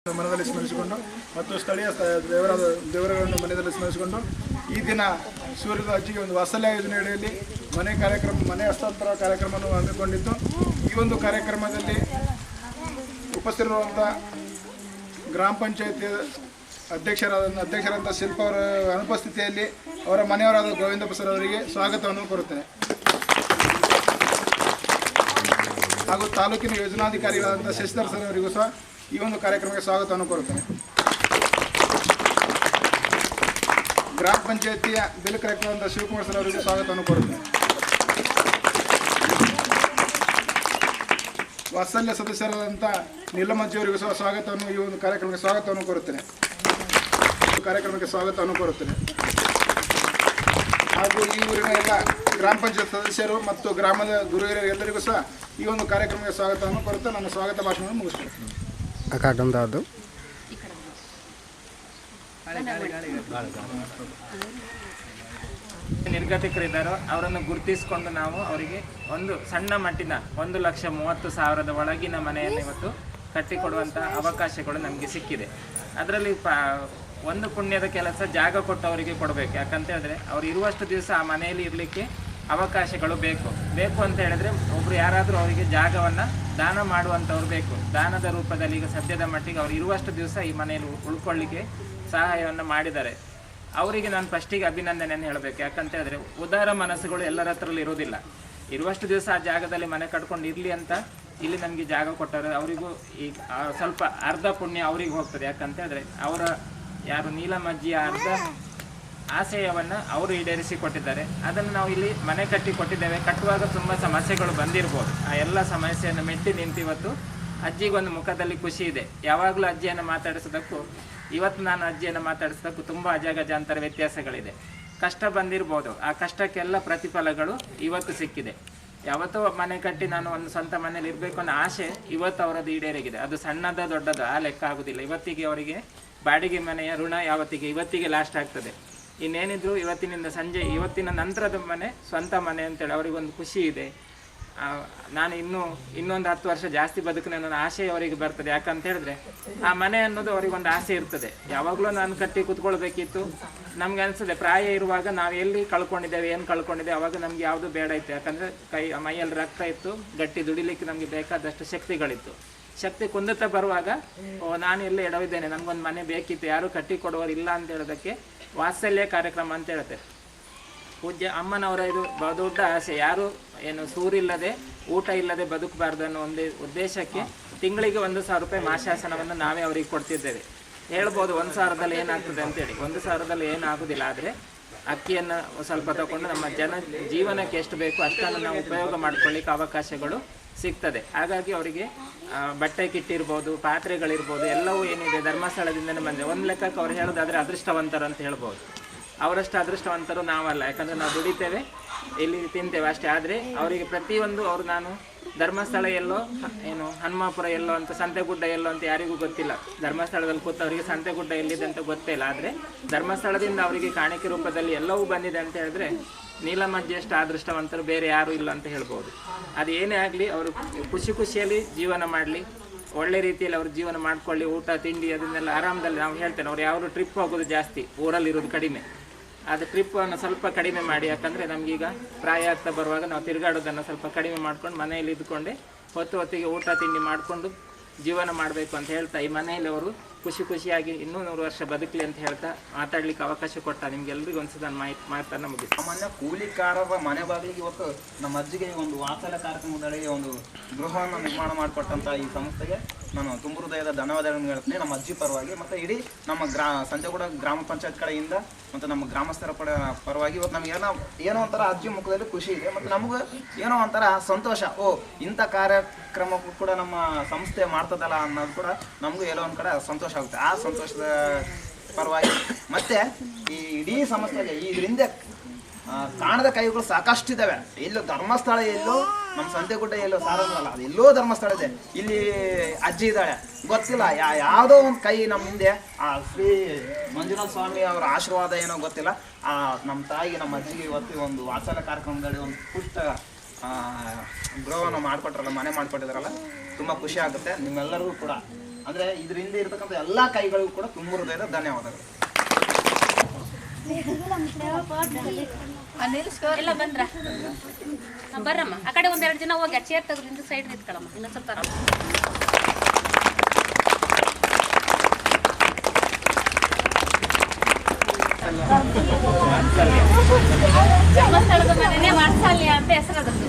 ಮನದಲ್ಲಿ ಸ್ಮರಿಸಿಕೊಂಡು ಮತ್ತು ಸ್ಥಳೀಯ ದೇವರುಗಳನ್ನು ಮನೆಯಲ್ಲಿ ಸ್ಮರಿಸಿಕೊಂಡು ಈ ದಿನ ಸೂರ್ಯದ ಅಜ್ಜಿಗೆ ಒಂದು ವಾತ್ಸಲ್ಯ ಯೋಜನೆಯಡಿಯಲ್ಲಿ ಮನೆ ಹಸ್ತಾಂತರ ಕಾರ್ಯಕ್ರಮವನ್ನು ಹಮ್ಮಿಕೊಂಡಿದ್ದು, ಈ ಒಂದು ಕಾರ್ಯಕ್ರಮದಲ್ಲಿ ಉಪಸ್ಥಿತರಿರುವಂಥ ಗ್ರಾಮ ಪಂಚಾಯತಿ ಅಧ್ಯಕ್ಷರಾದಂಥ ಶಿಲ್ಪ ಅವರ ಅನುಪಸ್ಥಿತಿಯಲ್ಲಿ ಅವರ ಮನೆಯವರಾದ ಗೋವಿಂದಪ್ಪ ಸರ್ ಅವರಿಗೆ ಸ್ವಾಗತವನ್ನು ಕೋರುತ್ತೇನೆ. ಹಾಗೂ ತಾಲೂಕಿನ ಯೋಜನಾಧಿಕಾರಿಗಳಾದಂಥ ಶಶಿಧರ್ ಸರ್ ಅವರಿಗೂ ಸಹ ಈ ಒಂದು ಕಾರ್ಯಕ್ರಮಕ್ಕೆ ಸ್ವಾಗತವನ್ನು ಕೋರುತ್ತೇನೆ. ಗ್ರಾಮ ಪಂಚಾಯತಿಯ ಬಿಲ್ ಕಲೆಕ್ಟರ್ ಅಂತ ಶಿವಕುಮಾರ್ ಸರ್ ಅವರಿಗೂ ಸ್ವಾಗತವನ್ನು ಕೋರುತ್ತೇನೆ. ವಾತ್ಸಲ್ಯ ಸದಸ್ಯರಾದಂಥ ನೀಲಮಜ್ಜಿ ಅವರಿಗೂ ಸಹ ಸ್ವಾಗತವನ್ನು ಈ ಒಂದು ಕಾರ್ಯಕ್ರಮಕ್ಕೆ ಸ್ವಾಗತವನ್ನು ಕೋರುತ್ತೇನೆ. ಹಾಗೂ ಈ ಊರಿನ ಎಲ್ಲ ಗ್ರಾಮ ಪಂಚಾಯತ್ ಸದಸ್ಯರು ಮತ್ತು ಗ್ರಾಮದ ಗುರು ಹಿರಿಯರು ಎಲ್ಲರಿಗೂ ಸಹ ಈ ಒಂದು ಕಾರ್ಯಕ್ರಮಕ್ಕೆ ಸ್ವಾಗತವನ್ನು ಕೋರುತ್ತಾ ನನ್ನ ಸ್ವಾಗತ ಭಾಷಣವನ್ನು ಮುಗಿಸ್ತೇನೆ. ನಿರ್ಗತಿಕರಿದ್ದಾರೋ ಅವರನ್ನು ಗುರುತಿಸಿಕೊಂಡು ನಾವು ಅವರಿಗೆ ಒಂದು ಸಣ್ಣ ಮಟ್ಟಿನ 1,30,000 ಒಳಗಿನ ಮನೆಯನ್ನು ಇವತ್ತು ಕಟ್ಟಿಕೊಡುವಂಥ ಅವಕಾಶಗಳು ನಮಗೆ ಸಿಕ್ಕಿದೆ. ಅದರಲ್ಲಿ ಒಂದು ಪುಣ್ಯದ ಕೆಲಸ ಜಾಗ ಕೊಟ್ಟವರಿಗೆ ಕೊಡಬೇಕು. ಯಾಕಂತ ಹೇಳಿದ್ರೆ ಅವ್ರು ಇರುವಷ್ಟು ದಿವಸ ಆ ಮನೆಯಲ್ಲಿ ಇರಲಿಕ್ಕೆ ಅವಕಾಶಗಳು ಬೇಕು ಅಂತ ಹೇಳಿದ್ರೆ ಒಬ್ಬರು ಯಾರಾದರೂ ಅವರಿಗೆ ಜಾಗವನ್ನು ದಾನ ಮಾಡುವಂಥವ್ರು ಬೇಕು. ದಾನದ ರೂಪದಲ್ಲಿ ಈಗ ಸದ್ಯದ ಮಟ್ಟಿಗೆ ಅವ್ರು ಇರುವಷ್ಟು ದಿವಸ ಈ ಮನೆಯಲ್ಲಿ ಉಳ್ಕೊಳ್ಳಿಕ್ಕೆ ಸಹಾಯವನ್ನು ಮಾಡಿದ್ದಾರೆ. ಅವರಿಗೆ ನಾನು ಫಸ್ಟಿಗೆ ಅಭಿನಂದನೆಯನ್ನು ಹೇಳಬೇಕು. ಯಾಕಂತ ಹೇಳಿದ್ರೆ ಉದಾರ ಮನಸ್ಸುಗಳು ಎಲ್ಲರ ಹತ್ರಲ್ಲಿ ಇರೋದಿಲ್ಲ. ಇರುವಷ್ಟು ದಿವಸ ಆ ಜಾಗದಲ್ಲಿ ಮನೆ ಕಟ್ಕೊಂಡು ಇರಲಿ ಅಂತ ಇಲ್ಲಿ ನಮಗೆ ಜಾಗ ಕೊಟ್ಟರು. ಅವರಿಗೂ ಈ ಸ್ವಲ್ಪ ಅರ್ಧ ಪುಣ್ಯ ಅವರಿಗೆ ಹೋಗ್ತದೆ. ಯಾಕಂತ ಹೇಳಿದ್ರೆ ಅವರ ಯಾರು ನೀಲಮಜ್ಜಿಯ ಅರ್ಧ ಆಶಯವನ್ನು ಅವರು ಈಡೇರಿಸಿ ಕೊಟ್ಟಿದ್ದಾರೆ. ಅದನ್ನು ನಾವು ಇಲ್ಲಿ ಮನೆ ಕಟ್ಟಿ ಕೊಟ್ಟಿದ್ದೇವೆ. ಕಟ್ಟುವಾಗ ತುಂಬ ಸಮಸ್ಯೆಗಳು ಬಂದಿರ್ಬೋದು. ಆ ಎಲ್ಲ ಸಮಸ್ಯೆಯನ್ನು ಮೆಟ್ಟಿ ನಿಂತು ಇವತ್ತು ಅಜ್ಜಿಗೊಂದು ಮುಖದಲ್ಲಿ ಖುಷಿ ಇದೆ. ಯಾವಾಗಲೂ ಅಜ್ಜಿಯನ್ನು ಮಾತಾಡಿಸೋದಕ್ಕೂ ಇವತ್ತು ನಾನು ಅಜ್ಜಿಯನ್ನು ಮಾತಾಡಿಸೋದಕ್ಕೂ ತುಂಬ ಅಜಗಜಾಂತರ ವ್ಯತ್ಯಾಸಗಳಿದೆ. ಕಷ್ಟ ಬಂದಿರ್ಬೋದು. ಆ ಕಷ್ಟಕ್ಕೆಲ್ಲ ಪ್ರತಿಫಲಗಳು ಇವತ್ತು ಸಿಕ್ಕಿದೆ. ಯಾವತ್ತೋ ಮನೆ ಕಟ್ಟಿ ನಾನು ಒಂದು ಸ್ವಂತ ಮನೇಲಿ ಇರಬೇಕು ಅನ್ನೋ ಆಸೆ ಇವತ್ತು ಅವರದ್ದು ಈಡೇರಿಗಿದೆ. ಅದು ಸಣ್ಣದ ದೊಡ್ಡದು ಆ ಲೆಕ್ಕ ಆಗೋದಿಲ್ಲ. ಇವತ್ತಿಗೆ ಅವರಿಗೆ ಬಾಡಿಗೆ ಮನೆಯ ಋಣ ಇವತ್ತಿಗೆ ಲಾಸ್ಟ್ ಆಗ್ತದೆ. ಇನ್ನೇನಿದ್ರು ಇವತ್ತಿನ ನಂತರದ ಮನೆ ಸ್ವಂತ ಮನೆ ಅಂತೇಳಿ ಅವರಿಗೊಂದು ಖುಷಿ ಇದೆ. ನಾನು ಇನ್ನೊಂದು 10 ವರ್ಷ ಜಾಸ್ತಿ ಬದುಕಿನ ನನ್ನ ಆಸೆ ಅವರಿಗೆ ಬರ್ತದೆ. ಯಾಕಂತ ಹೇಳಿದ್ರೆ ಆ ಮನೆ ಅನ್ನೋದು ಅವರಿಗೊಂದು ಆಸೆ ಇರ್ತದೆ. ಯಾವಾಗಲೂ ನಾನು ಕಟ್ಟಿ ಕೂತ್ಕೊಳ್ಬೇಕಿತ್ತು. ನಮ್ಗೆ ಅನಿಸ್ತದೆ ಪ್ರಾಯ ಇರುವಾಗ ನಾವು ಎಲ್ಲಿ ಕಳ್ಕೊಂಡಿದ್ದೇವೆ, ಏನು ಕಳ್ಕೊಂಡಿದ್ದೇವೆ, ಅವಾಗ ನಮ್ಗೆ ಯಾವುದು ಬೇಡ ಇತ್ತು. ಯಾಕಂದರೆ ಮೈಯಲ್ಲಿ ರಕ್ತ ಇತ್ತು, ಗಟ್ಟಿ ದುಡಿಲಿಕ್ಕೆ ನಮಗೆ ಬೇಕಾದಷ್ಟು ಶಕ್ತಿಗಳಿತ್ತು. ಶಕ್ತಿ ಕುಂದುತ್ತಾ ಬರುವಾಗ ನಾನು ಎಲ್ಲೇ ಎಡವಿದ್ದೇನೆ, ನನಗೊಂದು ಮನೆ ಬೇಕಿತ್ತು, ಯಾರೂ ಕಟ್ಟಿ ಕೊಡುವವರು ಇಲ್ಲ ಅಂತ ಹೇಳೋದಕ್ಕೆ ವಾತ್ಸಲ್ಯ ಕಾರ್ಯಕ್ರಮ ಅಂತ ಹೇಳ್ತೇವೆ. ಪೂಜ್ಯ ಅಮ್ಮನವರ ಇದು ದೊಡ್ಡ ಆಸೆ. ಯಾರು ಏನು ಸೂರಿಲ್ಲದೆ ಊಟ ಇಲ್ಲದೆ ಬದುಕಬಾರ್ದು ಅನ್ನೋ ಒಂದು ಉದ್ದೇಶಕ್ಕೆ ತಿಂಗಳಿಗೆ 1,000 ರೂಪಾಯಿ ಮಾಸಾಸನವನ್ನು ನಾವೇ ಅವರಿಗೆ ಕೊಡ್ತಿದ್ದೇವೆ. ಹೇಳ್ಬೋದು 1,000ದಲ್ಲಿ ಏನಾಗ್ತದೆ ಅಂತೇಳಿ. 1,000ದಲ್ಲಿ ಏನಾಗೋದಿಲ್ಲ. ಆದರೆ ಅಕ್ಕಿಯನ್ನು ಸ್ವಲ್ಪ ತಗೊಂಡು ನಮ್ಮ ಜೀವನಕ್ಕೆ ಎಷ್ಟು ಬೇಕು ಅಷ್ಟನ್ನು ನಾವು ಉಪಯೋಗ ಮಾಡ್ಕೊಳ್ಳಿಕ್ಕೆ ಅವಕಾಶಗಳು ಸಿಗ್ತದೆ. ಹಾಗಾಗಿ ಅವರಿಗೆ ಬಟ್ಟೆ ಕಿಟ್ ಇರ್ಬೋದು, ಪಾತ್ರೆಗಳಿರ್ಬೋದು, ಎಲ್ಲವೂ ಏನಿದೆ ಧರ್ಮಸ್ಥಳದಿಂದನೇ ಬಂದಿದೆ. ಒಂದು ಲೆಕ್ಕಕ್ಕೆ ಅವ್ರು ಹೇಳೋದಾದರೆ ಅದೃಷ್ಟವಂತರು ಅಂತ ಹೇಳ್ಬೋದು. ಅವರಷ್ಟು ಅದೃಷ್ಟವಂತರು ನಾವಲ್ಲ, ಯಾಕಂದರೆ ನಾವು ದುಡಿತೇವೆ, ಇಲ್ಲಿ ತಿಂತೇವೆ ಅಷ್ಟೇ. ಆದರೆ ಅವರಿಗೆ ಪ್ರತಿಯೊಂದು ನಾನು ಧರ್ಮಸ್ಥಳ ಎಲ್ಲೋ ಏನು ಹನುಮಾಪುರ ಎಲ್ಲೋ ಅಂತ, ಸಂತೆಗುಡ್ಡ ಎಲ್ಲೋ ಅಂತ ಯಾರಿಗೂ ಗೊತ್ತಿಲ್ಲ. ಧರ್ಮಸ್ಥಳದಲ್ಲಿ ಕೂತವರಿಗೆ ಸಂತೆಗುಡ್ಡ ಎಲ್ಲಿದೆ ಅಂತ ಗೊತ್ತೇ ಇಲ್ಲ. ಆದರೆ ಧರ್ಮಸ್ಥಳದಿಂದ ಅವರಿಗೆ ಕಾಣಿಕೆ ರೂಪದಲ್ಲಿ ಎಲ್ಲವೂ ಬಂದಿದೆ ಅಂತ ಹೇಳಿದ್ರೆ ನೀಲಮಜ್ಜಿಯಷ್ಟು ಅದೃಷ್ಟವಂತರು ಬೇರೆ ಯಾರೂ ಇಲ್ಲ ಅಂತ ಹೇಳ್ಬೋದು. ಅದು ಏನೇ ಆಗಲಿ ಅವರು ಖುಷಿಯಲ್ಲಿ ಜೀವನ ಮಾಡಲಿ, ಒಳ್ಳೆ ರೀತಿಯಲ್ಲಿ ಅವ್ರ ಜೀವನ ಮಾಡ್ಕೊಳ್ಳಿ. ಊಟ ತಿಂಡಿ ಅದನ್ನೆಲ್ಲ ಆರಾಮದಲ್ಲಿ ನಾವು ಹೇಳ್ತೇನೆ. ಅವ್ರು ಯಾರು ಟ್ರಿಪ್ ಹೋಗೋದು ಜಾಸ್ತಿ, ಊರಲ್ಲಿರೋದು ಕಡಿಮೆ. ಅದು ಟ್ರಿಪ್ಪನ್ನು ಸ್ವಲ್ಪ ಕಡಿಮೆ ಮಾಡಿ, ಯಾಕಂದರೆ ನಮಗೀಗ ಪ್ರಾಯ ಆಗ್ತಾ ಬರುವಾಗ ನಾವು ತಿರುಗಾಡೋದನ್ನು ಸ್ವಲ್ಪ ಕಡಿಮೆ ಮಾಡ್ಕೊಂಡು ಮನೆಯಲ್ಲಿ ಇದ್ದುಕೊಂಡೆ ಹೊತ್ತಿಗೆ ಊಟ ತಿಂಡಿ ಮಾಡಿಕೊಂಡು ಜೀವನ ಮಾಡಬೇಕು ಅಂತ ಹೇಳ್ತಾ ಈ ಮನೆಯಲ್ಲಿ ಅವರು ಖುಷಿಯಾಗಿ ಇನ್ನೂ 100 ವರ್ಷ ಬದುಕಲಿ ಅಂತ ಹೇಳ್ತಾ ಮಾತಾಡ್ಲಿಕ್ಕೆ ಅವಕಾಶ ಕೊಟ್ಟ ನಿಮ್ಗೆಲ್ರಿಗೂ ಒಂದ್ಸಲ ನಾನು ಮಾತನ್ನು ಮುಗಿಸಿ. ಸಾಮಾನ್ಯ ಕೂಲಿಕಾರರ ಮನೆ ಬಾಗಿಲಿಗೆ ಇವತ್ತು ನಮ್ಮ ಅಜ್ಜಿಗೆ ಒಂದು ವಾತ್ಸಲ್ಯ ಕಾರ್ಯಕ್ರಮದೊಳಗೆ ಒಂದು ಗೃಹವನ್ನು ನಿರ್ಮಾಣ ಮಾಡಿಕೊಟ್ಟಂಥ ಈ ಸಂಸ್ಥೆಗೆ ನಾನು ತುಂಬ ಹೃದಯದ ಧನ್ಯವಾದಗಳನ್ನು ಹೇಳ್ತೀನಿ ನಮ್ಮ ಅಜ್ಜಿ ಪರವಾಗಿ, ಮತ್ತು ಇಡೀ ನಮ್ಮ ಸಂಜೆಗೂಡ ಗ್ರಾಮ ಪಂಚಾಯತ್ ಕಡೆಯಿಂದ ಮತ್ತು ನಮ್ಮ ಗ್ರಾಮಸ್ಥರ ಪರವಾಗಿ ಇವತ್ತು ನಮ್ಗೆ ಏನೋ ಒಂಥರ ಅಜ್ಜಿ ಮುಖದಲ್ಲಿ ಖುಷಿ ಇದೆ, ಮತ್ತು ನಮಗೂ ಏನೋ ಒಂಥರ ಸಂತೋಷ. ಇಂಥ ಕಾರ್ಯಕ್ರಮಕ್ಕೂ ಕೂಡ ನಮ್ಮ ಸಂಸ್ಥೆ ಮಾಡ್ತದಲ್ಲ ಅನ್ನೋದು ಕೂಡ ನಮಗೂ ಎಲ್ಲೋ ಒಂದು ಕಡೆ ಸಂತೋಷ ಆಗುತ್ತೆ. ಆ ಸಂತೋಷದ ಪರವಾಗಿ ಮತ್ತೆ ಈ ಇಡೀ ಸಂಸ್ಥೆಗೆ ಇದರಿಂದ ಕಾಣದ ಕೈಗಳು ಸಾಕಷ್ಟಿದ್ದಾವೆ. ಎಲ್ಲೋ ಧರ್ಮಸ್ಥಳ, ಎಲ್ಲೋ ನಮ್ಮ ಸಂತೆಗುಡ್ಡ ಎಲ್ಲೋ ಸಾರಲ್ಲ, ಅದು ಎಲ್ಲೋ ಧರ್ಮಸ್ಥಳ ಇದೆ. ಇಲ್ಲಿ ಅಜ್ಜಿ ಇದ್ದಾಳೆ, ಗೊತ್ತಿಲ್ಲ ಯಾವುದೋ ಒಂದು ಕೈ ನಮ್ಮ ಮುಂದೆ ಆ ಶ್ರೀ ಮಂಜುನಾಥ ಸ್ವಾಮಿ ಅವರ ಆಶೀರ್ವಾದ ಏನೋ ಗೊತ್ತಿಲ್ಲ. ನಮ್ಮ ತಾಯಿಗೆ ನಮ್ಮ ಅಜ್ಜಿಗೆ ಇವತ್ತು ಒಂದು ವಾತ್ಸಲ್ಯ ಕಾರ್ಯಕ್ರಮದಲ್ಲಿ ಒಂದು ಪುಟ್ಟ ಗೃಹವನ್ನು ಮಾಡಿಕೊಟ್ರಲ್ಲ, ಮನೆ ಮಾಡಿಕೊಟ್ಟಿದ್ರಲ್ಲ, ತುಂಬ ಖುಷಿ ಆಗುತ್ತೆ. ನಿಮ್ಮೆಲ್ಲರಿಗೂ ಕೂಡ ಅಂದರೆ ಇದರಿಂದ ಇರ್ತಕ್ಕಂಥ ಎಲ್ಲ ಕೈಗಳಿಗೂ ಕೂಡ ತುಂಬ ಹೃದಯದ ಧನ್ಯವಾದಗಳು. ಎಲ್ಲ ಬಂದ್ರ ಬರ್ರಮ್ಮ, ಆ ಕಡೆ ಒಂದೆರಡು ಜನ ಹೋಗಿ ಚೇರ್ ತೆಗೆದು ಸೈಡ್ ನಿಂತ್ಕೊಳ್ಳಮ್ಮ. ಇನ್ನೊಂದು ಸ್ವಲ್ಪ ಧರ್ಮಸ್ಥಳದ ಮನೆನೇ ವಾತ್ಸಲ್ಯ ಅಂತ ಹೆಸರದದ್ದು.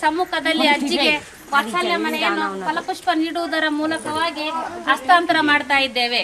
ಸಮ್ಮುಖದಲ್ಲಿ ಅಜ್ಜಿಗೆ ವಾತ್ಸಲ್ಯ ಮನೆಯನ್ನು ಫಲಪುಷ್ಪ ನೀಡುವುದರ ಮೂಲಕವಾಗಿ ಹಸ್ತಾಂತರ ಮಾಡ್ತಾ ಇದ್ದೇವೆ.